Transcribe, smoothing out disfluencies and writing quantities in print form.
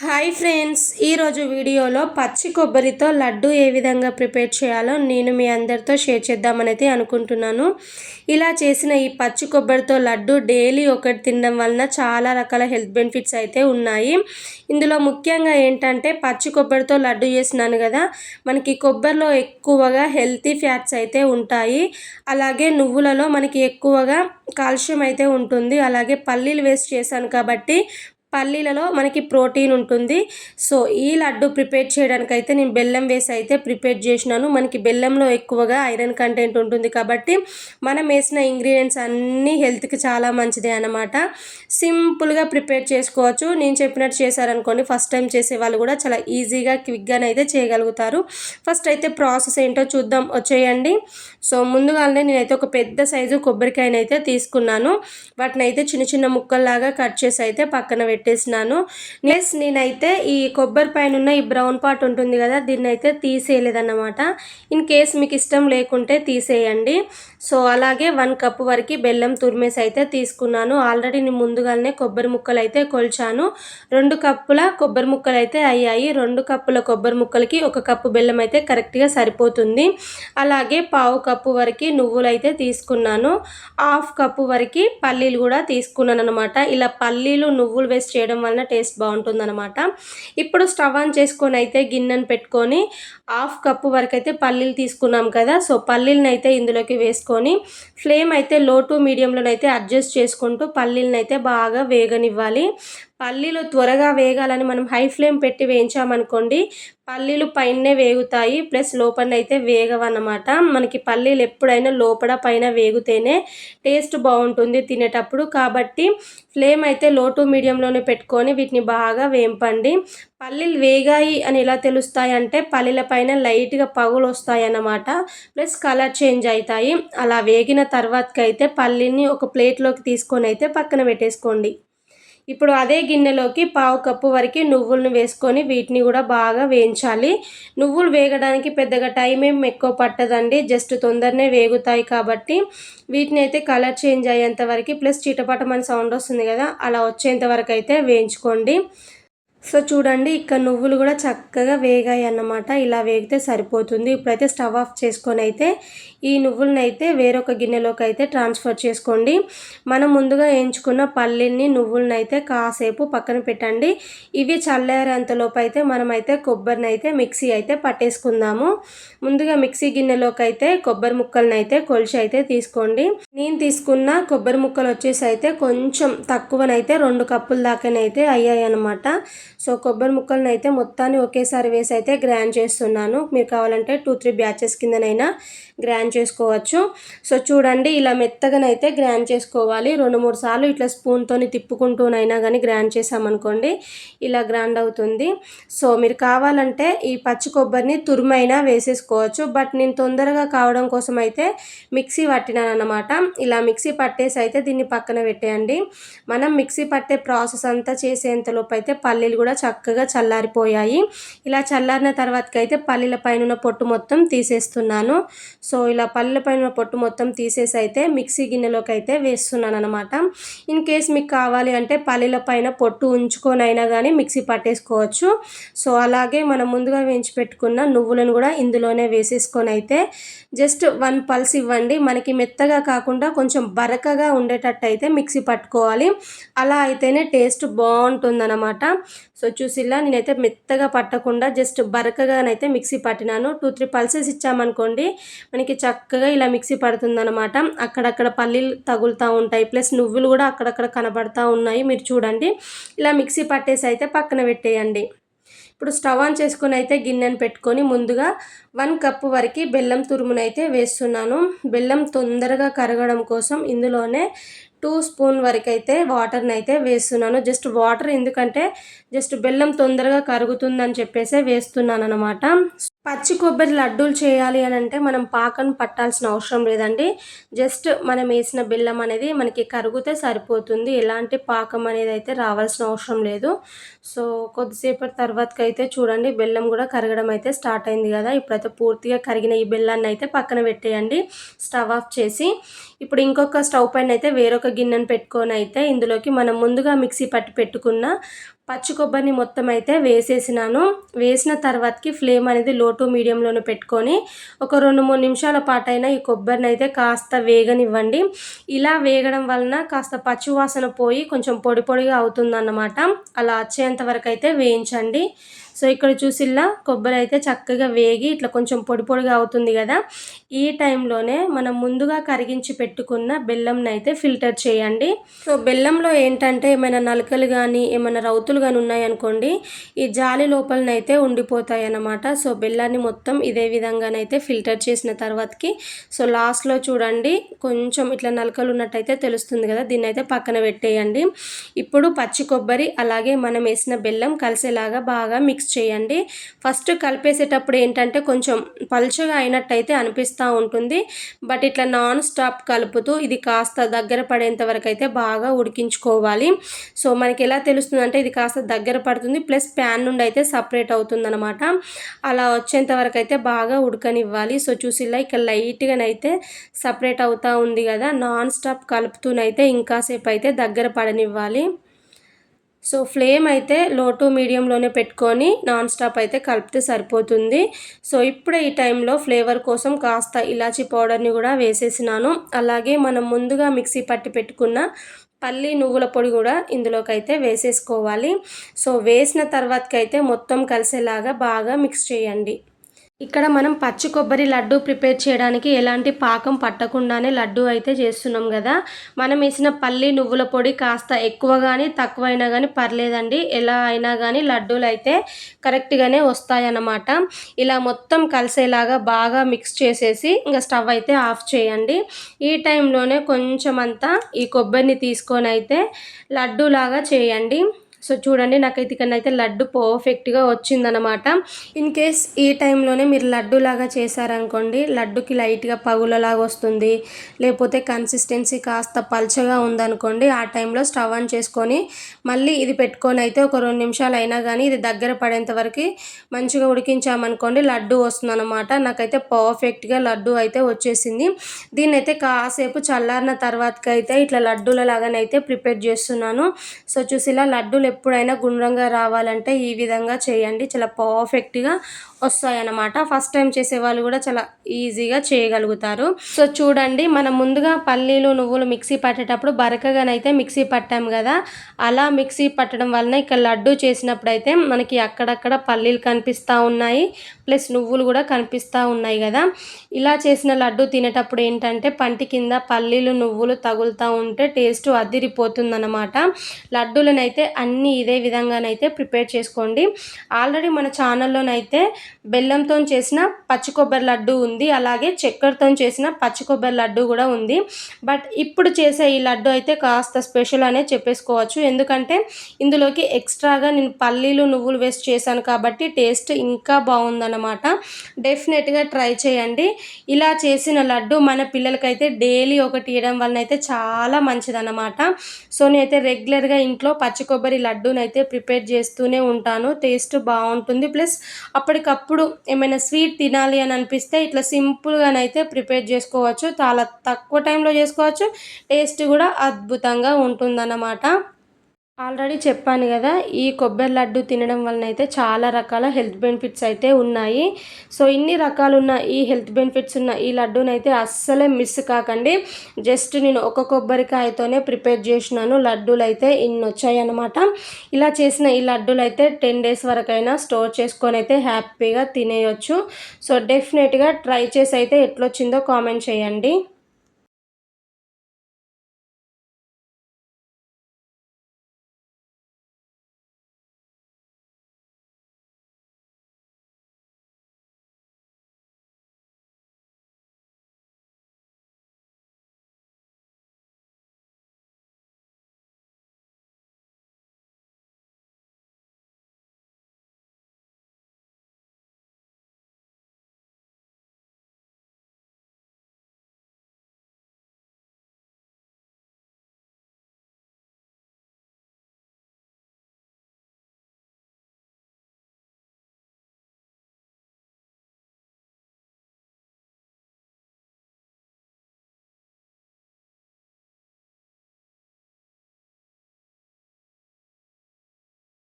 Hi friends, ఈరోజు వీడియోలో పచ్చి కొబ్బరితో లడ్డు ఏ విధంగా ప్రిపేర్ చేయాలో నేను మీ అందరితో షేర్ చేద్దామనైతే అనుకుంటున్నాను. ఇలా చేసిన ఈ పచ్చి కొబ్బరితో లడ్డు డైలీ ఒకటి తినడం వలన చాలా రకాల హెల్త్ బెనిఫిట్స్ అయితే ఉన్నాయి. ఇందులో ముఖ్యంగా ఏంటంటే పచ్చి కొబ్బరితో లడ్డు చేసినాను కదా, మనకి కొబ్బరిలో ఎక్కువగా హెల్తీ ఫ్యాట్స్ అయితే ఉంటాయి. అలాగే నువ్వులలో మనకి ఎక్కువగా కాల్షియం అయితే ఉంటుంది. అలాగే పల్లీలు వేసి చేశాను కాబట్టి పల్లీలలో మనకి ప్రోటీన్ ఉంటుంది. సో ఈ లడ్డు ప్రిపేర్ చేయడానికైతే నేను బెల్లం వేసి అయితే ప్రిపేర్ చేసినాను. మనకి బెల్లంలో ఎక్కువగా ఐరన్ కంటెంట్ ఉంటుంది కాబట్టి మనం వేసిన ఇంగ్రీడియంట్స్ అన్నీ హెల్త్కి చాలా మంచిదే అన్నమాట. సింపుల్గా ప్రిపేర్ చేసుకోవచ్చు. నేను చెప్పినట్టు చేశారనుకోండి, ఫస్ట్ టైం చేసే వాళ్ళు కూడా చాలా ఈజీగా క్విక్గానైతే చేయగలుగుతారు. ఫస్ట్ అయితే ప్రాసెస్ ఏంటో చూద్దాం, వచ్చేయండి. సో ముందుగానే నేనైతే ఒక పెద్ద సైజు కొబ్బరికాయనైతే తీసుకున్నాను. వాటిని అయితే చిన్న చిన్న ముక్కల్లాగా కట్ చేసి అయితే పక్కన పెట్టేసినాను. నేనైతే ఈ కొబ్బరి పైన ఉన్న ఈ బ్రౌన్ పార్ట్ ఉంటుంది కదా, దీన్ని అయితే తీసేయలేదన్నమాట. ఇన్ కేస్ మీకు ఇష్టం లేకుంటే తీసేయండి. సో అలాగే 1 కప్పు వరకు బెల్లం తురిమేసి అయితే తీసుకున్నాను. ఆల్రెడీ నేను ముందుగానే కొబ్బరి ముక్కలు అయితే కొలిచాను. 2 కప్పుల కొబ్బరి ముక్కలు అయితే అయ్యాయి. 2 కప్పుల కొబ్బరి ముక్కలకి 1 కప్పు బెల్లం అయితే కరెక్ట్గా సరిపోతుంది. అలాగే 1/2 కప్పు వరకు నువ్వులు అయితే తీసుకున్నాను. 1/2 కప్పు వరకు పల్లీలు కూడా తీసుకున్నాను అనమాట. ఇలా పల్లీలు నువ్వులు వేసి చేయడం వలన టేస్ట్ బాగుంటుందన్నమాట. ఇప్పుడు స్టవ్ ఆన్ చేసుకొని అయితే గిన్నెను పెట్టుకొని 1/2 కప్పు వరకు అయితే పల్లీలు తీసుకున్నాం కదా, సో పల్లీలను అయితే ఇందులోకి వేసుకొని ఫ్లేమ్ అయితే లో టు మీడియంలోనైతే అడ్జస్ట్ చేసుకుంటూ పల్లీలను అయితే బాగా వేగనివ్వాలి. పల్లీలు త్వరగా వేగాలని మనం హై ఫ్లేమ్ పెట్టి వేయించామనుకోండి, పల్లీలు పైనే వేగుతాయి, ప్లస్ లోపల అయితే వేగవన్నమాట. మనకి పల్లీలు ఎప్పుడైనా లోపల పైన వేగితేనే టేస్ట్ బాగుంటుంది తినేటప్పుడు. కాబట్టి ఫ్లేమ్ అయితే లో టు మీడియంలోనే పెట్టుకొని వీటిని బాగా వేంపండి. పల్లీలు వేగాయి అని ఎలా తెలుస్తాయి అంటే పల్లీల పైన లైట్గా పగులు వస్తాయి అన్నమాట, ప్లస్ కలర్ చేంజ్ అవుతాయి. అలా వేగిన తర్వాతకైతే పల్లీని ఒక ప్లేట్లోకి తీసుకొని అయితే పక్కన పెట్టేసుకోండి. ఇప్పుడు అదే గిన్నెలోకి 1/2 కప్పు వరకు నువ్వులను వేసుకొని వీటిని కూడా బాగా వేయించాలి. నువ్వులు వేగడానికి పెద్దగా టైం ఏం ఎక్కువ పట్టదండి, జస్ట్ తొందరనే వేగుతాయి కాబట్టి వీటిని అయితే కలర్ చేంజ్ అయ్యేంత వరకు, ప్లస్ చిటపటమని సౌండ్ వస్తుంది కదా, అలా వచ్చేంత వరకు అయితే వేయించుకోండి. సో చూడండి, ఇక్కడ నువ్వులు కూడా చక్కగా వేగాయి అన్నమాట. ఇలా వేగితే సరిపోతుంది. ఇప్పుడైతే స్టవ్ ఆఫ్ చేసుకొని అయితే ఈ నువ్వులను అయితే వేరొక గిన్నెలోకి అయితే ట్రాన్స్ఫర్ చేసుకోండి. మనం ముందుగా వేయించుకున్న పల్లీని నువ్వులను అయితే కాసేపు పక్కన పెట్టండి. ఇవి చల్లారేంతలోపు అయితే మనమైతే కొబ్బరిని అయితే మిక్సీ అయితే పట్టేసుకుందాము. ముందుగా మిక్సీ గిన్నెలోకి అయితే కొబ్బరి ముక్కలను అయితే కొలిచి అయితే తీసుకోండి. నేను తీసుకున్న కొబ్బరి ముక్కలు వచ్చేసి అయితే కొంచెం తక్కువనైతే 2 కప్పుల దాకానైతే అయ్యాయి అన్నమాట. సో కొబ్బరి ముక్కలను అయితే మొత్తాన్ని ఒకేసారి వేసి అయితే గ్రైండ్ చేస్తున్నాను. మీరు కావాలంటే 2-3 బ్యాచెస్ కిందనైనా గ్రైండ్ చేసుకోవచ్చు. సో చూడండి, ఇలా మెత్తగానైతే గ్రైండ్ చేసుకోవాలి. 2-3 సార్లు ఇట్లా స్పూన్తోని తిప్పుకుంటూనైనా కానీ గ్రైండ్ చేసామనుకోండి, ఇలా గ్రైండ్ అవుతుంది. సో మీరు కావాలంటే ఈ పచ్చి కొబ్బరిని తురుమైనా వేసేసుకోవచ్చు. బట్ నేను తొందరగా కావడం కోసం అయితే మిక్సీ పట్టినాను అన్నమాట. ఇలా మిక్సీ పట్టేసి అయితే దీన్ని పక్కన పెట్టేయండి. మనం మిక్సీ పట్టే ప్రాసెస్ అంతా చేసేంతలోపు అయితే పల్లీలు కూడా చక్కగా చల్లారిపోయాయి. ఇలా చల్లారిన తర్వాతకైతే పల్లీల పైన ఉన్న పొట్టు మొత్తం తీసేస్తున్నాను. సో ఇలా పల్లీల పైన పొట్టు మొత్తం తీసేసి అయితే మిక్సీ గిన్నెలోకి అయితే వేస్తున్నాను అనమాట. ఇన్ కేస్ మీకు కావాలి అంటే పల్లీల పైన పొట్టు ఉంచుకొని అయినా కానీ మిక్సీ పట్టేసుకోవచ్చు. సో అలాగే మనం ముందుగా వేయించి పెట్టుకున్న నువ్వులను కూడా ఇందులోనే వేసేసుకొని అయితే జస్ట్ 1 పల్స్ ఇవ్వండి. మనకి మెత్తగా కాకుండా కొంచెం బరకగా ఉండేటట్టు అయితే మిక్సీ పట్టుకోవాలి. అలా అయితేనే టేస్ట్ బాగుంటుందన్నమాట. సో చూసిలా నేనైతే మెత్తగా పట్టకుండా జస్ట్ బరకగానైతే మిక్సీ పట్టినాను. 2-3 పల్సెస్ ఇచ్చామనుకోండి, మనకి చక్కగా ఇలా మిక్సీ పడుతుందన్నమాట. అక్కడక్కడ పల్లీలు తగులుతూ ఉంటాయి, ప్లస్ నువ్వులు కూడా అక్కడక్కడ కనబడతా ఉన్నాయి. మీరు చూడండి, ఇలా మిక్సీ పట్టేసి అయితే పక్కన పెట్టేయండి. ఇప్పుడు స్టవ్ ఆన్ చేసుకుని అయితే గిన్నెను పెట్టుకొని ముందుగా 1 కప్పు వరకు బెల్లం తురుమునైతే వేస్తున్నాను. బెల్లం తొందరగా కరగడం కోసం ఇందులోనే 2 స్పూన్ వరకు అయితే వాటర్ని అయితే వేస్తున్నాను. జస్ట్ వాటర్ ఎందుకంటే జస్ట్ బెల్లం తొందరగా కరుగుతుందని చెప్పేసి వేస్తున్నాను అనమాట. పచ్చి కొబ్బరి లడ్డూలు చేయాలి అని అంటే మనం పాకం పట్టాల్సిన అవసరం లేదండి. జస్ట్ మనం వేసిన బెల్లం అనేది మనకి కరిగితే సరిపోతుంది. ఎలాంటి పాకం అనేది అయితే రావాల్సిన అవసరం లేదు. సో కొద్దిసేపటి తర్వాతకైతే చూడండి, బెల్లం కూడా కరగడం అయితే స్టార్ట్ అయింది కదా. ఇప్పుడైతే పూర్తిగా కరిగిన ఈ బెల్లాన్ని అయితే పక్కన పెట్టేయండి, స్టవ్ ఆఫ్ చేసి. ఇప్పుడు ఇంకొక స్టవ్ పైన అయితే వేరొక గిన్నెను పెట్టుకొని అయితే ఇందులోకి మనం ముందుగా మిక్సీ పట్టి పెట్టుకున్న పచ్చి కొబ్బరిని మొత్తం అయితే వేసేసినాను. వేసిన తర్వాతకి ఫ్లేమ్ అనేది లో టు మీడియంలోనే పెట్టుకొని ఒక 2-3 నిమిషాల పాటైనా ఈ కొబ్బరిని అయితే కాస్త వేగనివ్వండి. ఇలా వేగడం వలన కాస్త పచ్చి వాసన పోయి కొంచెం పొడి పొడిగా అవుతుందన్నమాట. అలా వచ్చేంత వరకు అయితే వేయించండి. సో ఇక్కడ చూసిల్లా కొబ్బరి అయితే చక్కగా వేగి ఇట్లా కొంచెం పొడి పొడిగా అవుతుంది కదా. ఈ టైంలోనే మనం ముందుగా కరిగించి పెట్టుకున్న బెల్లంని అయితే ఫిల్టర్ చేయండి. సో బెల్లంలో ఏంటంటే ఏమైనా నలకలు కానీ ఏమైనా రౌతులు కానీ ఉన్నాయనుకోండి, ఈ జాలి లోపలనైతే ఉండిపోతాయి అన్నమాట. సో బెల్లాన్ని మొత్తం ఇదే విధంగానైతే ఫిల్టర్ చేసిన తర్వాతకి సో లాస్ట్లో చూడండి కొంచెం ఇట్లా నలకలు ఉన్నట్టయితే తెలుస్తుంది కదా, దీన్ని అయితే పక్కన పెట్టేయండి. ఇప్పుడు పచ్చి కొబ్బరి అలాగే మనం వేసిన బెల్లం కలిసేలాగా బాగా మిక్స్ చేయండి. ఫస్ట్ కలిపేసేటప్పుడు ఏంటంటే కొంచెం పలుచగా అయినట్టయితే అనిపిస్తూ ఉంటుంది. బట్ ఇట్లా నాన్ స్టాప్ కలుపుతూ ఇది కాస్త దగ్గర పడేంత వరకు అయితే బాగా ఉడికించుకోవాలి. సో మనకి ఎలా తెలుస్తుంది అంటే ఇది కాస్త దగ్గర పడుతుంది, ప్లస్ ప్యాన్ నుండి అయితే సపరేట్ అవుతుందన్నమాట. అలా వచ్చేంత వరకు అయితే బాగా ఉడకనివ్వాలి. సో చూసిలా ఇక్కడ లైట్గానైతే సపరేట్ అవుతూ ఉంది కదా, నాన్ స్టాప్ కలుపుతూనైతే ఇంకాసేపు అయితే దగ్గర పడనివ్వాలి. సో ఫ్లేమ్ అయితే లో టు మీడియంలోనే పెట్టుకొని నాన్ స్టాప్ అయితే కలిపితే సరిపోతుంది. సో ఇప్పుడే ఈ టైంలో ఫ్లేవర్ కోసం కాస్త ఇలాచీ పౌడర్ని కూడా వేసేసినాను. అలాగే మనం ముందుగా మిక్సీ పట్టి పెట్టుకున్న పల్లి నువ్వుల పొడి కూడా ఇందులోకి అయితే వేసేసుకోవాలి. సో వేసిన తర్వాతకైతే మొత్తం కలిసేలాగా బాగా మిక్స్ చేయండి. ఇక్కడ మనం పచ్చి కొబ్బరి లడ్డు ప్రిపేర్ చేయడానికి ఎలాంటి పాకం పట్టకుండానే లడ్డు అయితే చేస్తున్నాం కదా. మనం వేసిన పల్లి నువ్వుల పొడి కాస్త ఎక్కువ కానీ తక్కువైనా కానీ పర్లేదండి, ఎలా అయినా కానీ లడ్డూలు అయితే కరెక్ట్గానే వస్తాయన్నమాట. ఇలా మొత్తం కలిసేలాగా బాగా మిక్స్ చేసేసి ఇంకా స్టవ్ అయితే ఆఫ్ చేయండి. ఈ టైంలోనే కొంచెం అంతా ఈ కొబ్బరిని తీసుకొని అయితే లడ్డూలాగా చేయండి. సో చూడండి నాకైతే ఇక్కడనైతే లడ్డు పర్ఫెక్ట్గా వచ్చిందనమాట. ఇన్ కేస్ ఈ టైంలోనే మీరు లడ్డూలాగా చేశారనుకోండి, లడ్డుకి లైట్గా పగులలాగా వస్తుంది, లేకపోతే కన్సిస్టెన్సీ కాస్త పల్చగా ఉందనుకోండి, ఆ టైంలో స్టవ్ ఆన్ చేసుకొని మళ్ళీ ఇది పెట్టుకొని అయితే ఒక 2 నిమిషాలు అయినా కానీ ఇది దగ్గర పడేంత వరకు మంచిగా ఉడికించామనుకోండి లడ్డు వస్తుందన్నమాట. నాకైతే పర్ఫెక్ట్గా లడ్డు అయితే వచ్చేసింది. దీన్ని అయితే కాసేపు చల్లారిన తర్వాతకైతే ఇట్లా లడ్డూల లాగానైతే ప్రిపేర్ చేస్తున్నాను. సో చూసిలా లడ్డూలు ఎప్పుడైనా గుండ్రంగా రావాలంటే ఈ విధంగా చేయండి, చాలా పర్ఫెక్ట్గా వస్తాయన్నమాట. ఫస్ట్ టైం చేసేవాళ్ళు కూడా చాలా ఈజీగా చేయగలుగుతారు. సో చూడండి మనం ముందుగా పల్లీలు నువ్వులు మిక్సీ పట్టేటప్పుడు బరకగానైతే మిక్సీ పట్టాము కదా, అలా మిక్సీ పట్టడం వలన ఇక్కడ లడ్డు చేసినప్పుడు అయితే మనకి అక్కడక్కడ పల్లీలు కనిపిస్తూ ఉన్నాయి, ప్లస్ నువ్వులు కూడా కనిపిస్తూ ఉన్నాయి కదా. ఇలా చేసిన లడ్డు తినేటప్పుడు ఏంటంటే పంటి కింద పల్లీలు నువ్వులు తగులుతూ ఉంటే టేస్ట్ అదిరిపోతుందన్నమాట. లడ్డూలనైతే అన్నీ ఇదే విధంగానైతే ప్రిపేర్ చేసుకోండి. ఆల్రెడీ మన ఛానల్లోనైతే బెల్లంతో చేసిన పచ్చి కొబ్బరి లడ్డు ఉంది, అలాగే చక్కెరతో చేసిన పచ్చి కొబ్బరి లడ్డు కూడా ఉంది. బట్ ఇప్పుడు చేసే ఈ లడ్డు అయితే కాస్త స్పెషల్ అనే చెప్పేసుకోవచ్చు, ఎందుకంటే ఇందులోకి ఎక్స్ట్రాగా నేను పల్లీలు నువ్వులు వేస్ట్ చేశాను కాబట్టి టేస్ట్ ఇంకా బాగుందన్నమాట. డెఫినెట్గా ట్రై చేయండి. ఇలా చేసిన లడ్డు మన పిల్లలకైతే డైలీ ఒకటి ఇవ్వడం వలన అయితే చాలా మంచిదన్నమాట. సో నేనైతే రెగ్యులర్గా ఇంట్లో పచ్చి కొబ్బరి లడ్డూనైతే ప్రిపేర్ చేస్తూనే ఉంటాను. టేస్ట్ బాగుంటుంది, ప్లస్ అప్పటికప్పుడు ఏమైనా స్వీట్ తినాలి అని అనిపిస్తే ఇట్లా సింపుల్గానైతే ప్రిపేర్ చేసుకోవచ్చు, చాలా తక్కువ టైంలో చేసుకోవచ్చు, టేస్ట్ కూడా అద్భుతంగా ఉంటుందన్నమాట. ఆల్రెడీ చెప్పాను కదా, ఈ కొబ్బరి లడ్డు తినడం వలన అయితే చాలా రకాల హెల్త్ బెనిఫిట్స్ అయితే ఉన్నాయి. సో ఇన్ని రకాలున్న ఈ హెల్త్ బెనిఫిట్స్ ఉన్న ఈ లడ్డూనైతే అస్సలే మిస్ కాకండి. జస్ట్ నేను ఒక కొబ్బరికాయతోనే ప్రిపేర్ చేసినాను, లడ్డూలు అయితే ఇన్ని వచ్చాయి అన్నమాట. ఇలా చేసిన ఈ లడ్డూలు అయితే 10 days వరకైనా స్టోర్ చేసుకొని అయితే హ్యాపీగా తినేయొచ్చు. సో డెఫినెట్గా ట్రై చేసి అయితే ఎట్లొచ్చిందో కామెంట్ చేయండి.